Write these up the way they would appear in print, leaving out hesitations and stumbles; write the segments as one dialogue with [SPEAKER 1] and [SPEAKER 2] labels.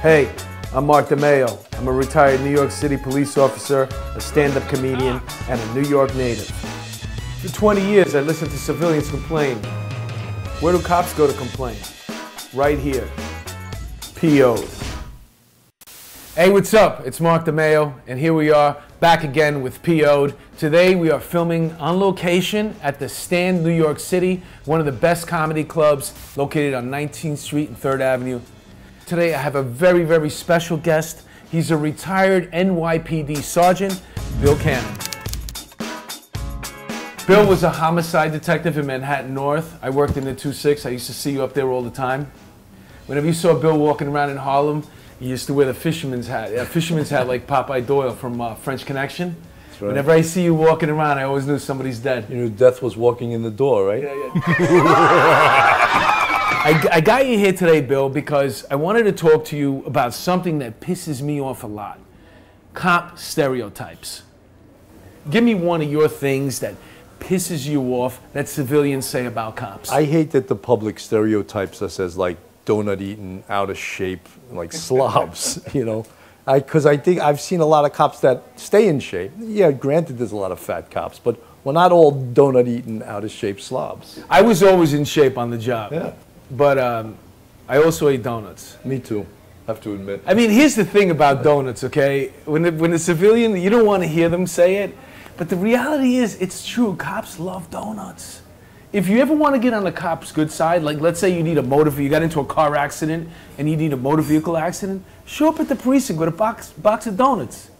[SPEAKER 1] Hey, I'm Mark DeMayo. I'm a retired New York City police officer, a stand-up comedian, and a New York native. For 20 years, I listened to civilians complain. Where do cops go to complain? Right here. PO'd. Hey, what's up? It's Mark DeMayo, and here we are, back again with PO'd. Today we are filming on location at the Stand, New York City, one of the best comedy clubs located on 19th Street and 3rd Avenue. Today I have a very, very special guest. He's a retired NYPD sergeant, Bill Cannon. Bill was a homicide detective in Manhattan North. I worked in the 2-6. I used to see you up there all the time. Whenever you saw Bill walking around in Harlem, he used to wear the fisherman's hat. A fisherman's hat like Popeye Doyle from French Connection. That's right. Whenever I see you walking around, I always knew somebody's dead.
[SPEAKER 2] You knew death was walking in the door, right?
[SPEAKER 1] Yeah. I got you here today, Bill, because I wanted to talk to you about something that pisses me off a lot. Cop stereotypes. Give me one of your things that pisses you off that civilians say about cops.
[SPEAKER 2] I hate that the public stereotypes us as like donut-eating, out of shape, like slobs, you know? Because I think I've seen a lot of cops that stay in shape. Yeah, granted there's a lot of fat cops, but we're not all donut-eating, out of shape slobs.
[SPEAKER 1] I was always in shape on the job.
[SPEAKER 2] Yeah.
[SPEAKER 1] But I also ate donuts.
[SPEAKER 2] Me too, I have to admit.
[SPEAKER 1] I mean, here's the thing about donuts, okay? When the civilian, you don't want to hear them say it, but the reality is, it's true. Cops love donuts. If you ever want to get on the cop's good side, like let's say you need a you got into a car accident and you need a motor vehicle accident, show up at the precinct with a box of donuts.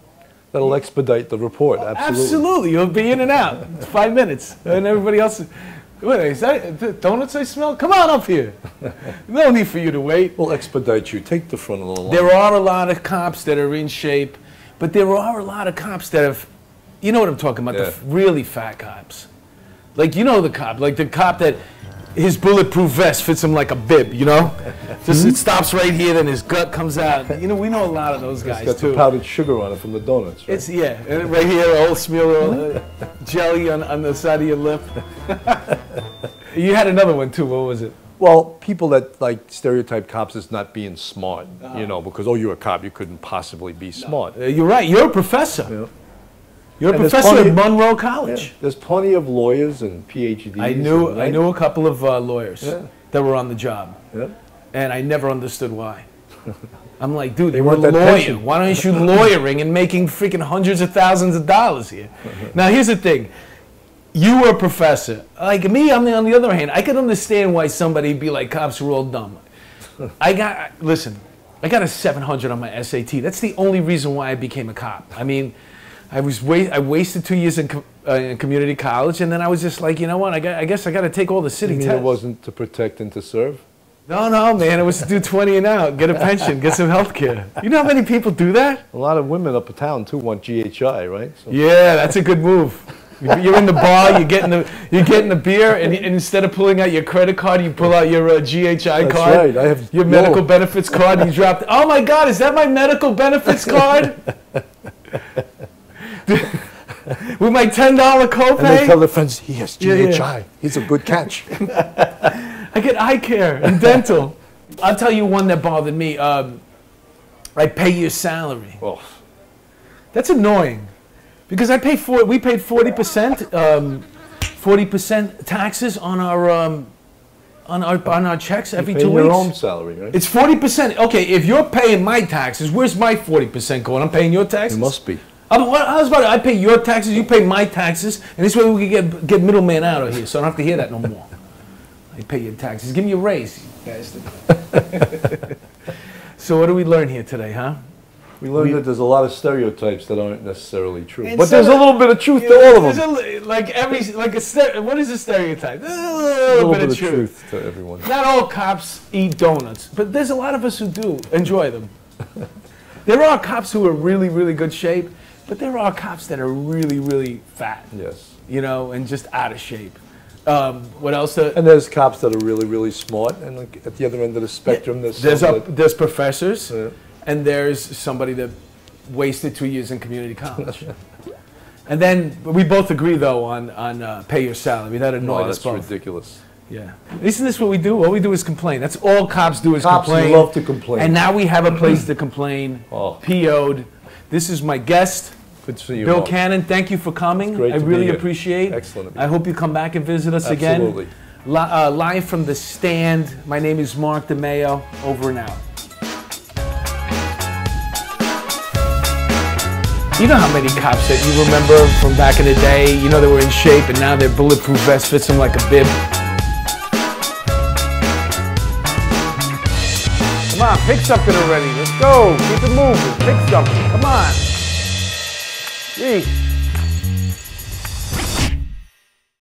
[SPEAKER 2] That'll expedite the report, absolutely.
[SPEAKER 1] Absolutely, you'll be in and out. It's 5 minutes, and everybody else. Wait, is that the donuts I smell? Come on up here. No need for you to wait.
[SPEAKER 2] We'll expedite you. Take the front of the line.
[SPEAKER 1] There are a lot of cops that are in shape, but there are a lot of cops that have, you know what I'm talking about, the really fat cops. Like, you know the cop, like the cop that his bulletproof vest fits him like a bib, you know? Just it stops right here, then his gut comes out. You know, we know a lot of those guys,
[SPEAKER 2] it's got
[SPEAKER 1] too.
[SPEAKER 2] the powdered sugar on it from the donuts, right?
[SPEAKER 1] It's, yeah, and right here, a whole smear of jelly on the side of your lip. You had another one, too. What was it?
[SPEAKER 2] Well, people that like stereotype cops as not being smart, you know, because, oh, you're a cop, you couldn't possibly be smart.
[SPEAKER 1] You're right. You're a professor.
[SPEAKER 2] Yeah.
[SPEAKER 1] You're a professor at Monroe College.
[SPEAKER 2] Yeah. There's plenty of lawyers and PhDs.
[SPEAKER 1] I knew a couple of lawyers that were on the job, and I never understood why. I'm like, dude, you're a lawyer. Why aren't you lawyering and making freaking hundreds of thousands of dollars here? Now, here's the thing. You were a professor. Like me, on the other hand, I could understand why somebody'd be like, cops are all dumb. Listen, I got a 700 on my SAT. That's the only reason why I became a cop. I mean, I wasted 2 years in community college, and then I was just like, you know what? I guess I got to take all the city tests.
[SPEAKER 2] You mean it wasn't to protect and to serve?
[SPEAKER 1] No, man. It was to do 20 and out, get a pension, get some health care. You know how many people do that?
[SPEAKER 2] A lot of women up in town too want GHI, right? So.
[SPEAKER 1] Yeah, that's a good move. You're in the bar, you're getting the beer, and instead of pulling out your credit card, you pull out your GHI card.
[SPEAKER 2] That's right. I have
[SPEAKER 1] your medical benefits card, and you drop. Oh my God, is that my medical benefits card? With my $10 copay?
[SPEAKER 2] And they tell their friends, he has GHI. He's a good catch.
[SPEAKER 1] I get eye care and dental. I'll tell you one that bothered me. I pay your salary.
[SPEAKER 2] Oh. That's
[SPEAKER 1] annoying. Because we paid 40% taxes on our checks every 2 weeks.
[SPEAKER 2] Your own salary, right?
[SPEAKER 1] It's 40%. Okay, if you're paying my taxes, where's my 40% going? I'm paying your taxes?
[SPEAKER 2] It must be.
[SPEAKER 1] How's about it? I pay your taxes, you pay my taxes, and this way we can get middleman out of here, so I don't have to hear that no more. I pay your taxes. Give me a raise, you guys. So what do we learn here today, huh?
[SPEAKER 2] We learned that there's a lot of stereotypes that aren't necessarily true, but there's a little bit of truth to all of them.
[SPEAKER 1] What is a stereotype? A
[SPEAKER 2] little bit of truth to everyone.
[SPEAKER 1] Not all cops eat donuts, but there's a lot of us who do enjoy them. There are cops who are really, really good shape, but there are cops that are really, really fat.
[SPEAKER 2] Yes.
[SPEAKER 1] You know, and just out of shape. What else?
[SPEAKER 2] And there's cops that are really, really smart, and like at the other end of the spectrum,
[SPEAKER 1] there's professors. And there's somebody that wasted 2 years in community college. And then we both agree, though, on pay your salary. That annoyed us both.
[SPEAKER 2] That's ridiculous.
[SPEAKER 1] Yeah. Isn't this what we do? All we do is complain. That's all cops do is complain.
[SPEAKER 2] Cops love to complain.
[SPEAKER 1] And now we have a place to complain.
[SPEAKER 2] Oh.
[SPEAKER 1] PO'd. This is my guest,
[SPEAKER 2] Good to see you,
[SPEAKER 1] Bill
[SPEAKER 2] Mark.
[SPEAKER 1] Cannon. Thank you for coming.
[SPEAKER 2] It's great
[SPEAKER 1] I
[SPEAKER 2] to
[SPEAKER 1] really
[SPEAKER 2] be here.
[SPEAKER 1] appreciate.
[SPEAKER 2] Excellent to be
[SPEAKER 1] I hope you come back and visit us again.
[SPEAKER 2] Absolutely.
[SPEAKER 1] Live from the stand. My name is Mark DeMayo. Over and out. You know how many cops that you remember from back in the day, you know, they were in shape and now their bulletproof vest fits them like a bib. Come on, pick something already. Let's go. Keep it moving. Pick something. Come on. Gee.